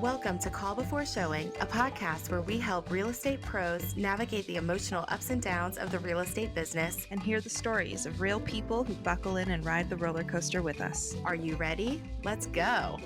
Welcome to Call Before Showing, a podcast where we help real estate pros navigate the emotional ups and downs of the real estate business and hear the stories of real people who buckle in and ride the roller coaster with us. Are you ready? Let's go.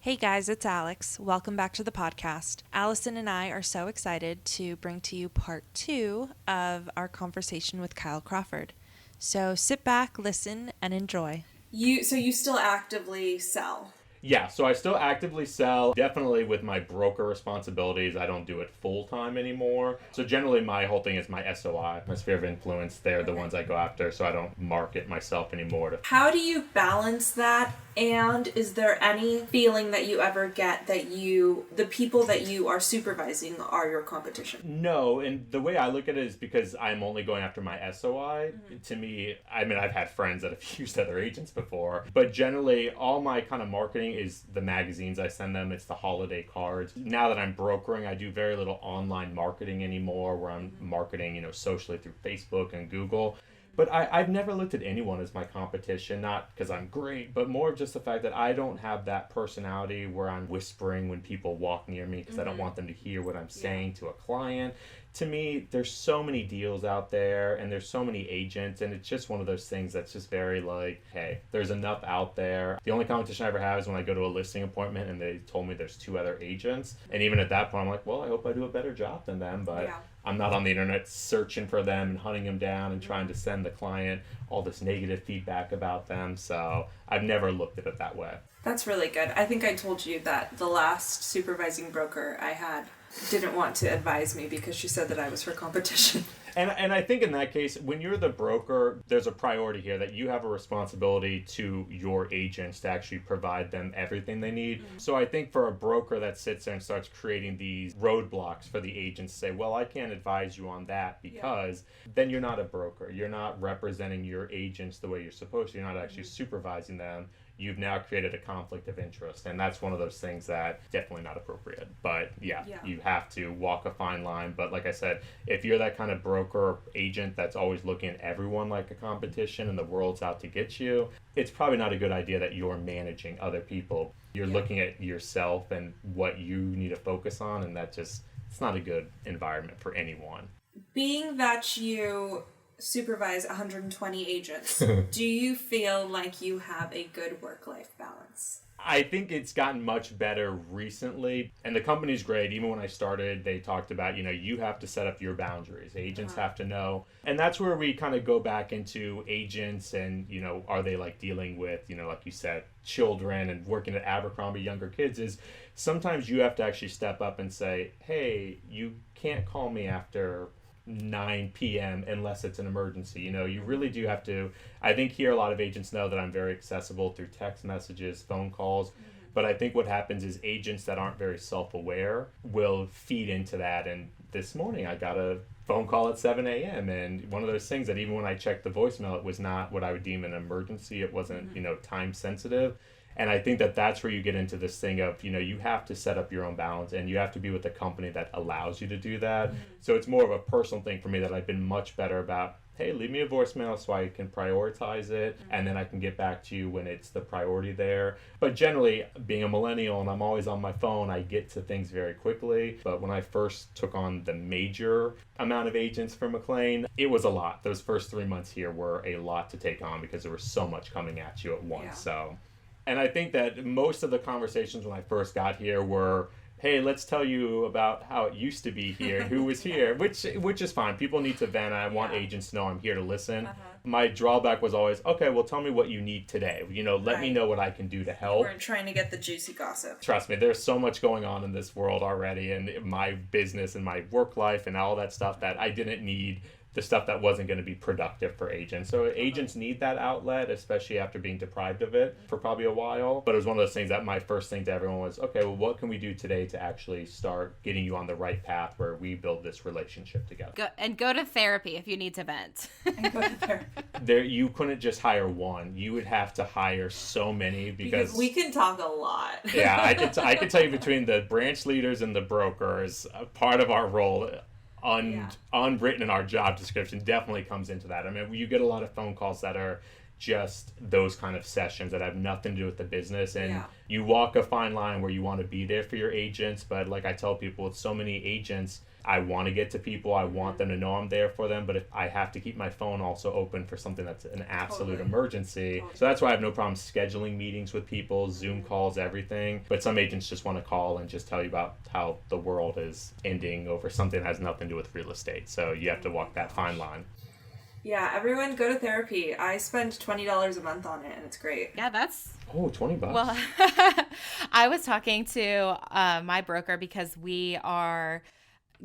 Hey guys, it's Alex. Welcome back to the podcast. Allison and I are so excited to bring to you part 2 of our conversation with Kyle Crawford. So sit back, listen, and enjoy. You still actively sell? Yeah, so I still actively sell. Definitely with my broker responsibilities, I don't do it full time anymore. So generally my whole thing is my SOI, my sphere of influence. They're the ones I go after, so I don't market myself anymore. How do you balance that? And is there any feeling that you ever get that the people that you are supervising are your competition? No, and the way I look at it is because I'm only going after my SOI. To me, I mean, I've had friends that have used other agents before, but generally all my kind of marketing is the magazines I send them. It's the holiday cards. Now that I'm brokering, I do very little online marketing anymore where I'm marketing, socially through Facebook and Google. But I've never looked at anyone as my competition, not because I'm great, but more of just the fact that I don't have that personality where I'm whispering when people walk near me because I don't want them to hear what I'm saying to a client. To me, there's so many deals out there and there's so many agents, and it's just one of those things that's just very like, hey, there's enough out there. The only competition I ever have is when I go to a listing appointment and they told me there's 2 other agents. And even at that point, I'm like, well, I hope I do a better job than them, but I'm not on the internet searching for them and hunting them down and trying to send the client all this negative feedback about them. So I've never looked at it that way. That's really good. I think I told you that the last supervising broker I had didn't want to advise me because she said that I was her competition. And I think in that case, when you're the broker, there's a priority here that you have a responsibility to your agents to actually provide them everything they need. So I think for a broker that sits there and starts creating these roadblocks for the agents to say, well, I can't advise you on that because then you're not a broker. You're not representing your agents the way you're supposed to. You're not actually supervising them. You've now created a conflict of interest, and that's one of those things that definitely not appropriate. But you have to walk a fine line. But like I said, if you're that kind of broker or agent that's always looking at everyone like a competition and the world's out to get you, it's probably not a good idea that you're managing other people. You're looking at yourself and what you need to focus on, and it's not a good environment for anyone. Being that you supervise 120 agents, do you feel like you have a good work-life balance? I think it's gotten much better recently, and the company's great. Even when I started, they talked about, you have to set up your boundaries. Agents have to know. And that's where we kind of go back into agents and, are they like dealing with, like you said, children and working at Abercrombie, younger kids, is sometimes you have to actually step up and say, hey, you can't call me after 9 p.m. unless it's an emergency. You really do have to. I think here a lot of agents know that I'm very accessible through text messages, phone calls, but I think what happens is agents that aren't very self-aware will feed into that. And this morning I got a phone call at 7 a.m. and one of those things that even when I checked the voicemail, it was not what I would deem an emergency. It wasn't, time sensitive. And I think that that's where you get into this thing of, you have to set up your own balance and you have to be with a company that allows you to do that. So it's more of a personal thing for me that I've been much better about. Hey, leave me a voicemail so I can prioritize it and then I can get back to you when it's the priority there. But generally, being a millennial and I'm always on my phone, I get to things very quickly. But when I first took on the major amount of agents for McLean, it was a lot. Those first 3 months here were a lot to take on because there was so much coming at you at once. And I think that most of the conversations when I first got here were, hey, let's tell you about how it used to be here, who was here, which is fine. People need to vent. I want agents to know I'm here to listen. My drawback was always, okay, well, tell me what you need today. Let me know what I can do to help. We're trying to get the juicy gossip. Trust me, there's so much going on in this world already and my business and my work life and all that stuff that I didn't need the stuff that wasn't going to be productive for agents. So agents need that outlet, especially after being deprived of it for probably a while. But it was one of those things that my first thing to everyone was, okay, well, what can we do today to actually start getting you on the right path where we build this relationship together? Go to therapy if you need to vent. And go to therapy. You couldn't just hire one. You would have to hire so many because we can talk a lot. Yeah, I could tell you between the branch leaders and the brokers, part of our role unwritten in our job description definitely comes into that. I mean, you get a lot of phone calls that are just those kind of sessions that have nothing to do with the business. And Yeah. you walk a fine line where you want to be there for your agents. But like I tell people, with so many agents, I want to get to people. I want them to know I'm there for them. But if I have to keep my phone also open for something that's an absolute emergency. So that's why I have no problem scheduling meetings with people, Zoom calls, everything. But some agents just want to call and just tell you about how the world is ending over something that has nothing to do with real estate. So you have to walk that fine line. Yeah, everyone go to therapy. I spend $20 a month on it, and it's great. Yeah, that's... Oh, $20. Well, I was talking to my broker because we are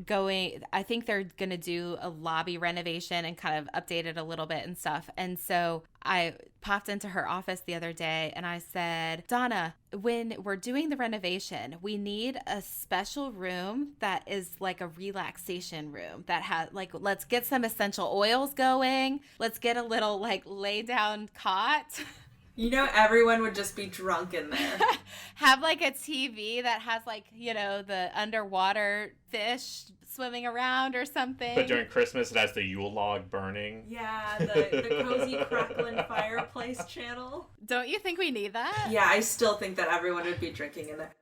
going, I think they're going to do a lobby renovation and kind of update it a little bit and stuff. And so I popped into her office the other day and I said, Donna, when we're doing the renovation, we need a special room that is like a relaxation room that has like, let's get some essential oils going. Let's get a little like lay down cot. You know, everyone would just be drunk in there. Have like a TV that has like, you know, the underwater fish swimming around or something. But during Christmas, it has the Yule log burning. Yeah, the cozy crackling fireplace channel. Don't you think we need that? Yeah, I still think that everyone would be drinking in there.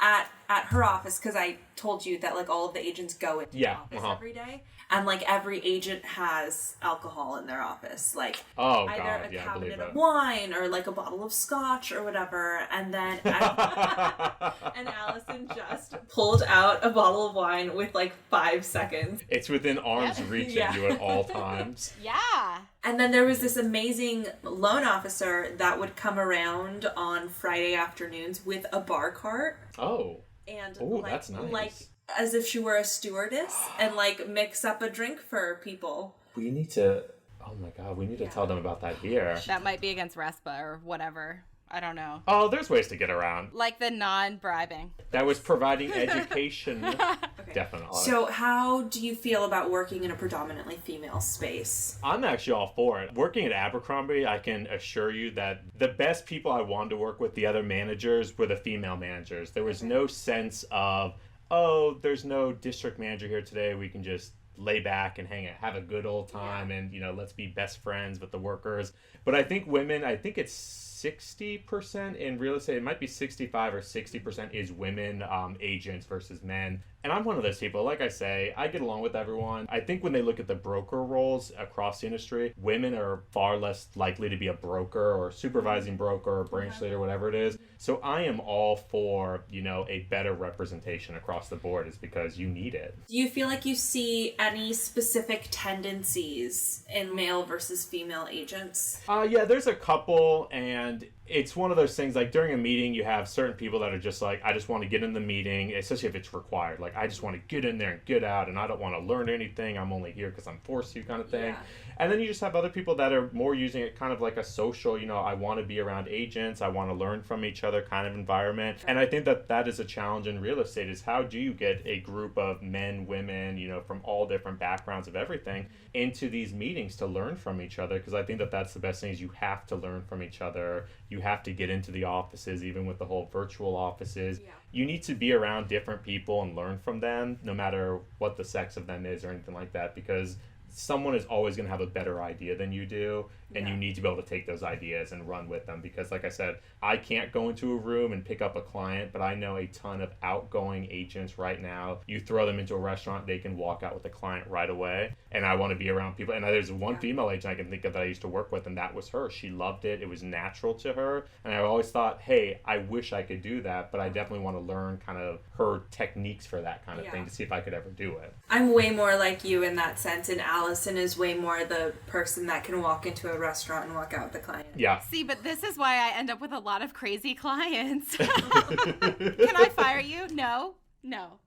At her office, because I told you that like all of the agents go into the office every day, and like every agent has alcohol in their office, like either a cabinet of wine or like a bottle of scotch or whatever. And then and Allison just pulled out a bottle of wine with like 5 seconds. It's within arm's reach of you at all times. Yeah. And then there was this amazing loan officer that would come around on Friday afternoons with a bar cart. Oh. And that's nice. Like as if she were a stewardess and like mix up a drink for people. We need to, oh my God, we need to tell them about that here. That might be against RESPA or whatever. I don't know. Oh, there's ways to get around. Like the non-bribing. That was providing education. Okay. Definitely. So how do you feel about working in a predominantly female space? I'm actually all for it. Working at Abercrombie, I can assure you that the best people I wanted to work with, the other managers, were the female managers. There was no sense of, oh, there's no district manager here today. We can just lay back and hang out, have a good old time, and, you know, let's be best friends with the workers. But I think women, I think it's 60% in real estate. It might be 65 or 60% is women agents versus men. And I'm one of those people, like I say, I get along with everyone. I think when they look at the broker roles across the industry, women are far less likely to be a broker or supervising broker or branch leader, whatever it is. So I am all for, you know, a better representation across the board, is because you need it. Do you feel like you see any specific tendencies in male versus female agents? Yeah, there's a couple, and it's one of those things, like during a meeting, you have certain people that are just like, I just want to get in the meeting, especially if it's required. Like, I just want to get in there and get out, and I don't want to learn anything. I'm only here because I'm forced to, kind of thing. Yeah. And then you just have other people that are more using it kind of like a social, you know, I want to be around agents, I want to learn from each other kind of environment. And I think that that is a challenge in real estate, is how do you get a group of men, women, you know, from all different backgrounds of everything into these meetings to learn from each other? Because I think that that's the best thing, is you have to learn from each other. You have to get into the offices, even with the whole virtual offices. Yeah. You need to be around different people and learn from them, no matter what the sex of them is or anything like that, because someone is always going to have a better idea than you do, and you need to be able to take those ideas and run with them. Because like I said, I can't go into a room and pick up a client, but I know a ton of outgoing agents right now. You throw them into a restaurant, they can walk out with a client right away. And I want to be around people. And there's one female agent I can think of that I used to work with, and that was her. She loved it. It was natural to her. And I always thought, hey, I wish I could do that, but I definitely want to learn kind of her techniques for that kind of thing to see if I could ever do it. I'm way more like you in that sense, and Allison is way more the person that can walk into a restaurant and walk out with the client. Yeah. See, but this is why I end up with a lot of crazy clients. Can I fire you? No,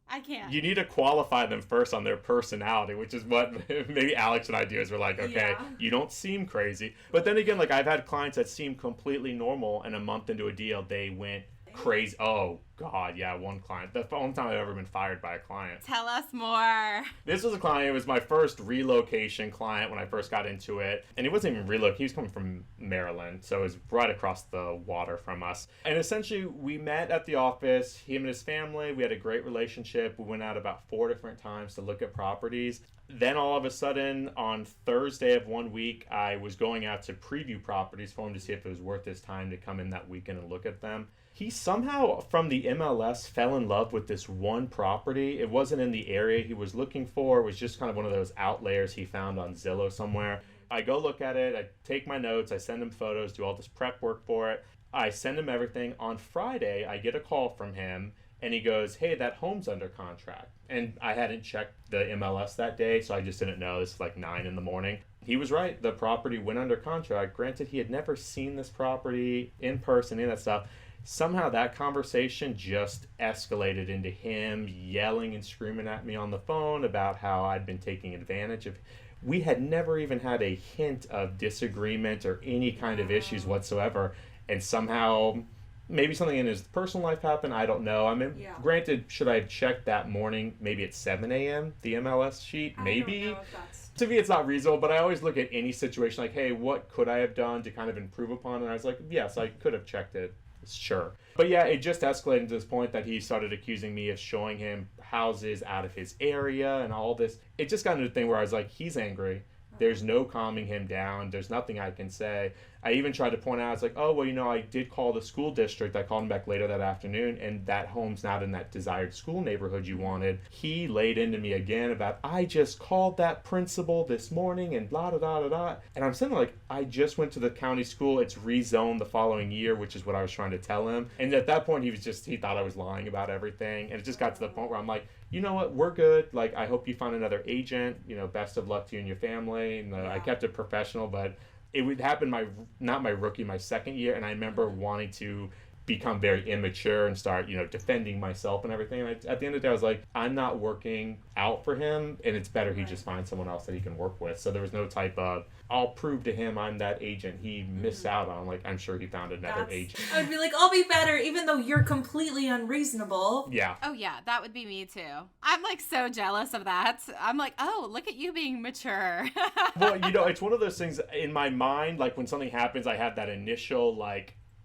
I can't. You need to qualify them first on their personality, which is what maybe Alex and I do, is we're like, okay, you don't seem crazy. But then again, like I've had clients that seem completely normal, and a month into a deal, they went Crazy. Oh, God, yeah, one client. The only time I've ever been fired by a client. Tell us more. This was a client. It was my first relocation client when I first got into it. And he wasn't even relocated. He was coming from Maryland, so it was right across the water from us. And essentially, we met at the office, him and his family. We had a great relationship. We went out about 4 different times to look at properties. Then all of a sudden, on Thursday of one week, I was going out to preview properties for him to see if it was worth his time to come in that weekend and look at them. He somehow, from the MLS, fell in love with this one property. It wasn't in the area he was looking for. It was just kind of one of those outliers he found on Zillow somewhere. I go look at it. I take my notes. I send him photos, do all this prep work for it. I send him everything. On Friday, I get a call from him. And he goes, hey, that home's under contract. And I hadn't checked the MLS that day, so I just didn't know. This is like 9 a.m. He was right. The property went under contract. Granted, he had never seen this property in person, any of that stuff. Somehow that conversation just escalated into him yelling and screaming at me on the phone about how I'd been taking advantage of. We had never even had a hint of disagreement or any kind of issues whatsoever. And somehow... maybe something in his personal life happened. I don't know. I mean, Granted, should I have checked that morning, maybe at 7 a.m., the MLS sheet? Maybe. I don't know if that's... To me, it's not reasonable, but I always look at any situation like, hey, what could I have done to kind of improve upon? And I was like, yes, I could have checked it. Sure. But yeah, it just escalated to this point that he started accusing me of showing him houses out of his area and all this. It just got into the thing where I was like, he's angry. There's no calming him down. There's nothing I can say. I even tried to point out, it's like, oh, well, I did call the school district. I called him back later that afternoon, and that home's not in that desired school neighborhood you wanted. He laid into me again about, I just called that principal this morning and blah, blah, blah, blah, blah. And I'm saying, like, I just went to the county school. It's rezoned the following year, which is what I was trying to tell him. And at that point, he thought I was lying about everything. And it just got to the point where I'm like, you know what, we're good. Like, I hope you find another agent. Best of luck to you and your family. And I kept it professional, but it would happen my second year. And I remember wanting to become very immature and start, defending myself and everything. And at the end of the day, I was like, I'm not working out for him, and it's better he just finds someone else that he can work with. So there was no type of, I'll prove to him I'm that agent he missed out on. Like, I'm sure he found another agent. I would be like, I'll be better, even though you're completely unreasonable. Yeah. Oh, yeah, that would be me, too. I'm, like, so jealous of that. I'm like, oh, look at you being mature. Well, it's one of those things in my mind, like, when something happens, I have that initial,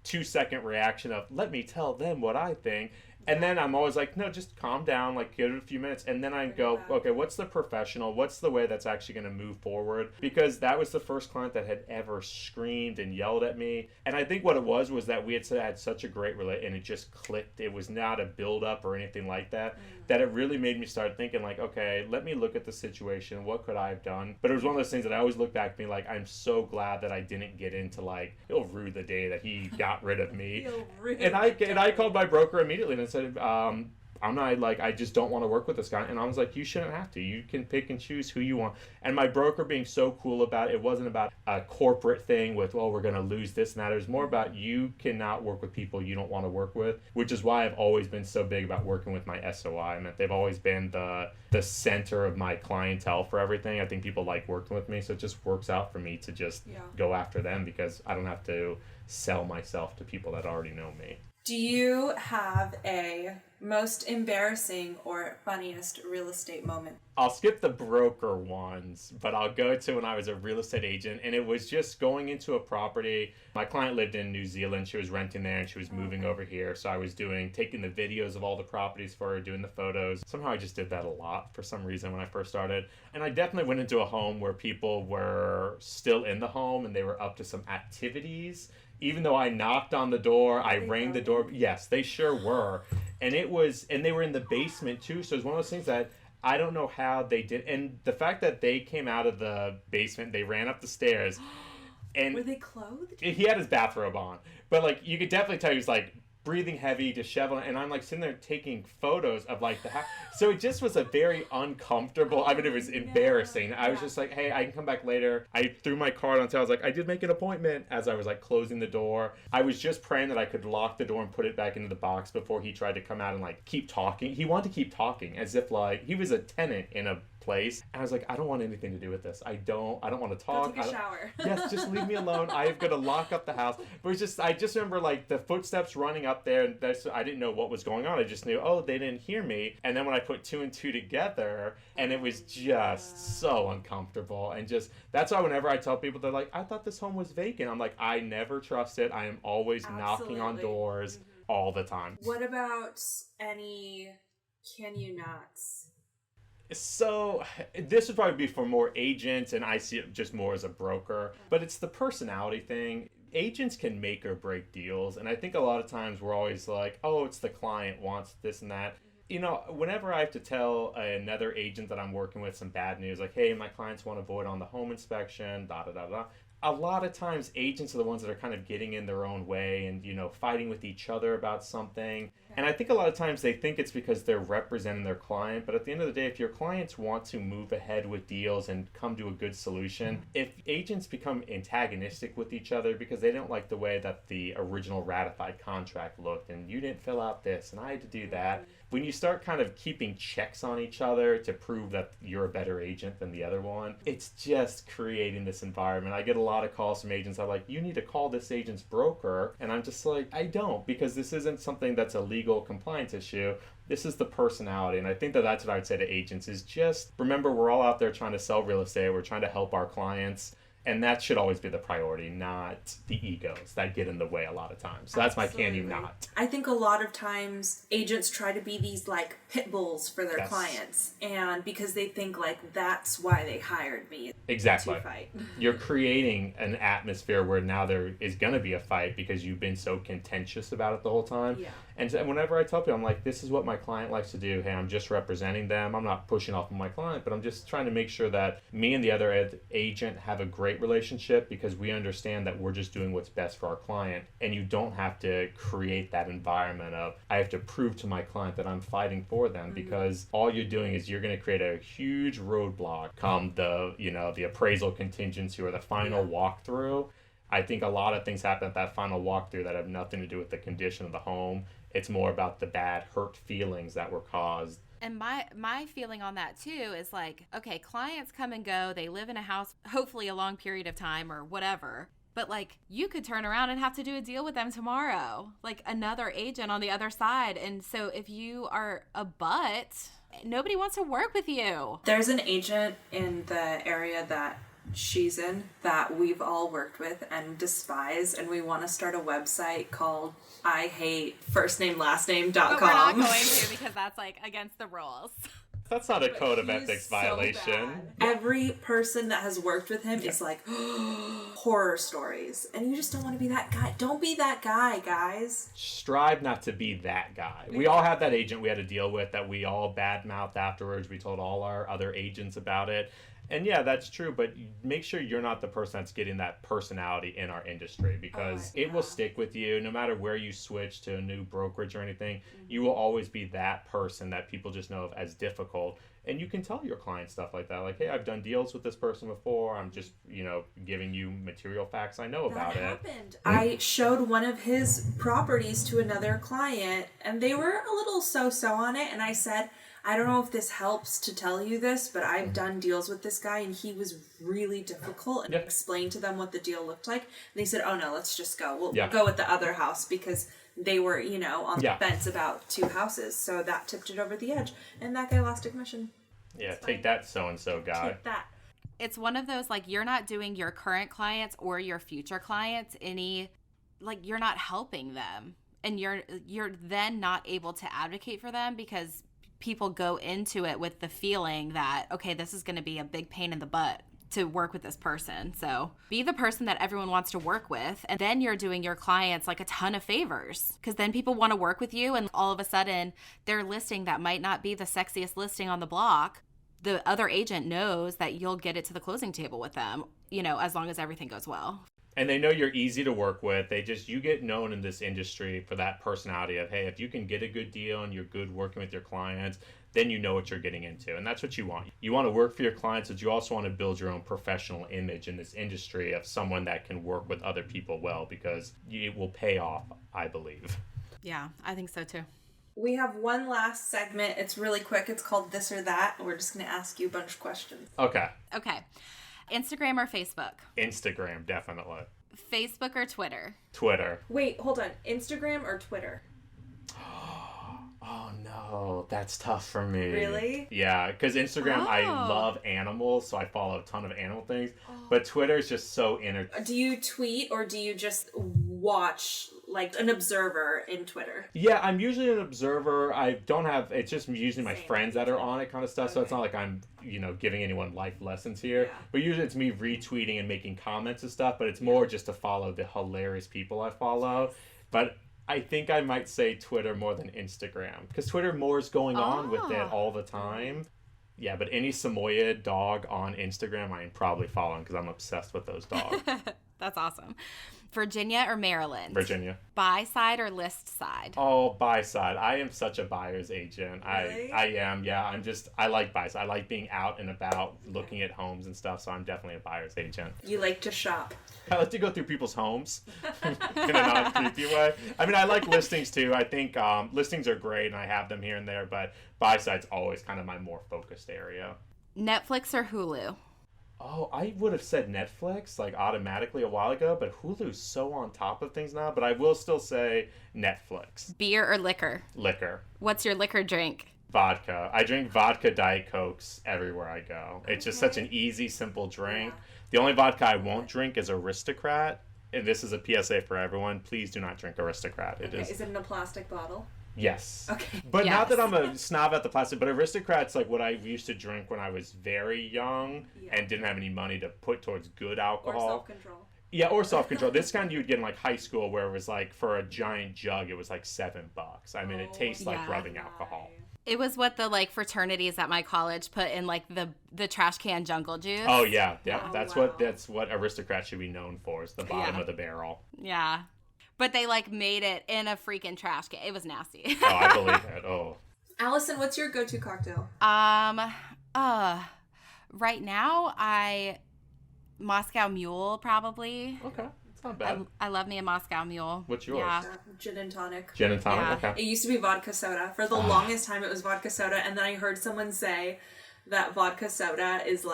2-second reaction of, let me tell them what I think. And then I'm always like, no, just calm down, give it a few minutes. And then I go, okay, what's the professional? What's the way that's actually going to move forward? Because that was the first client that had ever screamed and yelled at me. And I think what it was that we had such a great relationship, and it just clicked. It was not a build-up or anything like that, that it really made me start thinking, okay, let me look at the situation. What could I have done? But it was one of those things that I always look back and be like, I'm so glad that I didn't get into, he'll rue the day that he got rid of me. And I called my broker immediately and said, I'm not, I just don't want to work with this guy. And I was like, you shouldn't have to. You can pick and choose who you want. And my broker being so cool about it wasn't about a corporate thing with, we're going to lose this and that. It was more about, you cannot work with people you don't want to work with, which is why I've always been so big about working with my SOI. I mean, they've always been the center of my clientele for everything. I think people like working with me, so it just works out for me to just go after them, because I don't have to sell myself to people that already know me. Do you have a most embarrassing or funniest real estate moment? I'll skip the broker ones, but I'll go to when I was a real estate agent, and it was just going into a property. My client lived in New Zealand. She was renting there, and she was moving over here. So I was taking the videos of all the properties for her, doing the photos. Somehow I just did that a lot for some reason when I first started. And I definitely went into a home where people were still in the home, and they were up to some activities. Even though I knocked on the door, I rang the door. Yes, they sure were. And they were in the basement too. So it was one of those things that I don't know how they did. And the fact that they came out of the basement, they ran up the stairs. And were they clothed? He had his bathrobe on. But you could definitely tell he was breathing heavy, disheveled, and I'm sitting there taking photos of the house. So it just was a very uncomfortable, it was embarrassing. I was just like, hey, I can come back later. I threw my card on, so I was like, I did make an appointment, as I was closing the door. I was just praying that I could lock the door and put it back into the box before he tried to come out and keep talking. He wanted to keep talking as if he was a tenant in a place. And I was like, I don't want anything to do with this. I don't want to talk. Go take a shower. Yes, just leave me alone. I'm going to lock up the house. But I just remember the footsteps running up. up there, and I didn't know what was going on. I just knew, oh, they didn't hear me. And then when I put 2 and 2 together, and it was just so uncomfortable. And just, that's why whenever I tell people, they're like, I thought this home was vacant. I'm like, I never trust it. I am always knocking on doors all the time. What about any can you nots? So this would probably be for more agents, and I see it just more as a broker, but it's the personality thing. Agents can make or break deals, and I think a lot of times we're always like, oh, it's the client wants this and that. You know, whenever I have to tell another agent that I'm working with some bad news, like, hey, my clients want to void on the home inspection, a lot of times agents are the ones that are kind of getting in their own way and, you know, fighting with each other about something. And I think a lot of times they think it's because they're representing their client. But at the end of the day, if your clients want to move ahead with deals and come to a good solution, if agents become antagonistic with each other because they don't like the way that the original ratified contract looked and you didn't fill out this and I had to do that, when you start kind of keeping checks on each other to prove that you're a better agent than the other one, it's just creating this environment. I get a lot of calls from agents that are like, you need to call this agent's broker. And I'm just like, I don't, because this isn't something that's a legal compliance issue. This is the personality. And I think that that's what I would say to agents is just remember, we're all out there trying to sell real estate. We're trying to help our clients. And that should always be the priority, not the egos that get in the way a lot of times. So that's my can you not. I think a lot of times agents try to be these like pit bulls for their clients, and because they think like that's why they hired me. Exactly. To fight. You're creating an atmosphere where now there is going to be a fight because you've been so contentious about it the whole time. Yeah. And whenever I tell people, I'm like, this is what my client likes to do. Hey, I'm just representing them. I'm not pushing off on my client, but I'm just trying to make sure that me and the other agent have a great relationship because we understand that we're just doing what's best for our client. And you don't have to create that environment of, I have to prove to my client that I'm fighting for them, because all you're doing is you're going to create a huge roadblock come the appraisal contingency or the final walkthrough. I think a lot of things happen at that final walkthrough that have nothing to do with the condition of the home. It's more about the bad hurt feelings that were caused. And my feeling on that too is like, okay, clients come and go. They live in a house, hopefully a long period of time or whatever. But like, you could turn around and have to do a deal with them tomorrow, like another agent on the other side. And so if you are a butt, nobody wants to work with you. There's an agent in the area that she's in that we've all worked with and despise, and we want to start a website called IHateFirstNameLastName.com. But we're not going to, because that's like against the rules. That's not a code of ethics violation. Every person that has worked with him is like horror stories, and you just don't want to be that guy. Don't be that guy, guys. Strive not to be that guy. We all have that agent we had to deal with that we all badmouthed afterwards. We told all our other agents about it. And yeah, that's true, but make sure you're not the person that's getting that personality in our industry, because it will stick with you no matter where you switch to a new brokerage or anything. You will always be that person that people just know of as difficult. And you can tell your clients stuff like that, like, hey, I've done deals with this person before. I'm just, giving you material facts I know about it. That happened. I showed one of his properties to another client, and they were a little so-so on it, and I said, I don't know if this helps to tell you this, but I've done deals with this guy and he was really difficult, and explained to them what the deal looked like. And they said, oh no, let's just go. We'll go with the other house, because they were, on the fence about 2 houses. So that tipped it over the edge, and that guy lost a commission. Yeah, take that so-and-so guy. Take that. It's one of those, like, you're not doing your current clients or your future clients you're not helping them. And you're then not able to advocate for them, because people go into it with the feeling that, okay, this is going to be a big pain in the butt to work with this person. So be the person that everyone wants to work with, and then you're doing your clients like a ton of favors, because then people want to work with you, and all of a sudden their listing that might not be the sexiest listing on the block, the other agent knows that you'll get it to the closing table with them, as long as everything goes well. And they know you're easy to work with. You get known in this industry for that personality of, hey, if you can get a good deal and you're good working with your clients, then you know what you're getting into. And that's what you want. You want to work for your clients, but you also want to build your own professional image in this industry of someone that can work with other people well, because it will pay off, I believe. Yeah, I think so too. We have one last segment. It's really quick. It's called This or That. We're just going to ask you a bunch of questions. Okay. Instagram or Facebook? Instagram, definitely. Facebook or Twitter? Twitter. Wait, hold on. Instagram or Twitter? Oh no, that's tough for me. Really? Yeah, because Instagram, I love animals, so I follow a ton of animal things. But Twitter is just so Do you tweet or do you just watch, like an observer in Twitter? Yeah, I'm usually an observer. I don't have, it's just usually my friends that are on it kind of stuff. Okay. So it's not like I'm, giving anyone life lessons here. Yeah. But usually it's me retweeting and making comments and stuff, but it's more just to follow the hilarious people I follow. But I think I might say Twitter more than Instagram, because Twitter more is going on with it all the time. Yeah, but any Samoyed dog on Instagram, I am probably following because I'm obsessed with those dogs. That's awesome. Virginia or Maryland? Virginia. Buy side or list side? Oh, buy side. I am such a buyer's agent. Really? I am, yeah. I like buy side. I like being out and about looking at homes and stuff, so I'm definitely a buyer's agent. You like to shop. I like to go through people's homes in a non-creepy way. I mean, I like listings too. I think listings are great and I have them here and there, but buy side's always kind of my more focused area. Netflix or Hulu? Oh, I would have said Netflix, like, automatically a while ago, but Hulu's so on top of things now, but I will still say Netflix. Beer or liquor? Liquor. What's your liquor drink? Vodka. I drink vodka Diet Cokes everywhere I go. It's just such an easy, simple drink. Yeah. The only vodka I won't drink is Aristocrat, and this is a PSA for everyone. Please do not drink Aristocrat. Is it in a plastic bottle? Yes. Okay. But not that I'm a snob at the plastic, but Aristocrat's like what I used to drink when I was very young and didn't have any money to put towards good alcohol. Or self-control. Yeah, or self-control. This kind you would get in like high school where it was like for a giant jug, it was like $7. I mean, it tastes like rubbing alcohol. It was what the fraternities at my college put in like the trash can jungle juice. Oh yeah. That's what Aristocrat should be known for, is the bottom of the barrel. Yeah. But they made it in a freaking trash can. It was nasty. Oh, I believe it. Oh. Allison, what's your go-to cocktail? Right now Moscow Mule probably. Okay. It's not bad. I love me a Moscow Mule. What's yours? Yeah. Gin and tonic. Gin and tonic, yeah. Okay. It used to be vodka soda. For the longest time it was vodka soda, and then I heard someone say that vodka soda is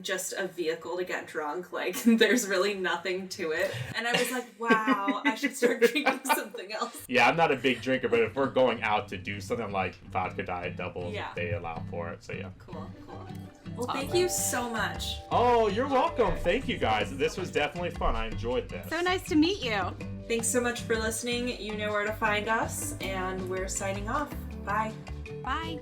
just a vehicle to get drunk. There's really nothing to it. And I was like, wow, I should start drinking something else. Yeah, I'm not a big drinker, but if we're going out to do something like vodka diet doubles, they allow for it. So yeah. Cool. Well, thank you so much. Oh, you're welcome. Thank you guys. This was definitely fun. I enjoyed this. So nice to meet you. Thanks so much for listening. You know where to find us, and we're signing off. Bye. Bye.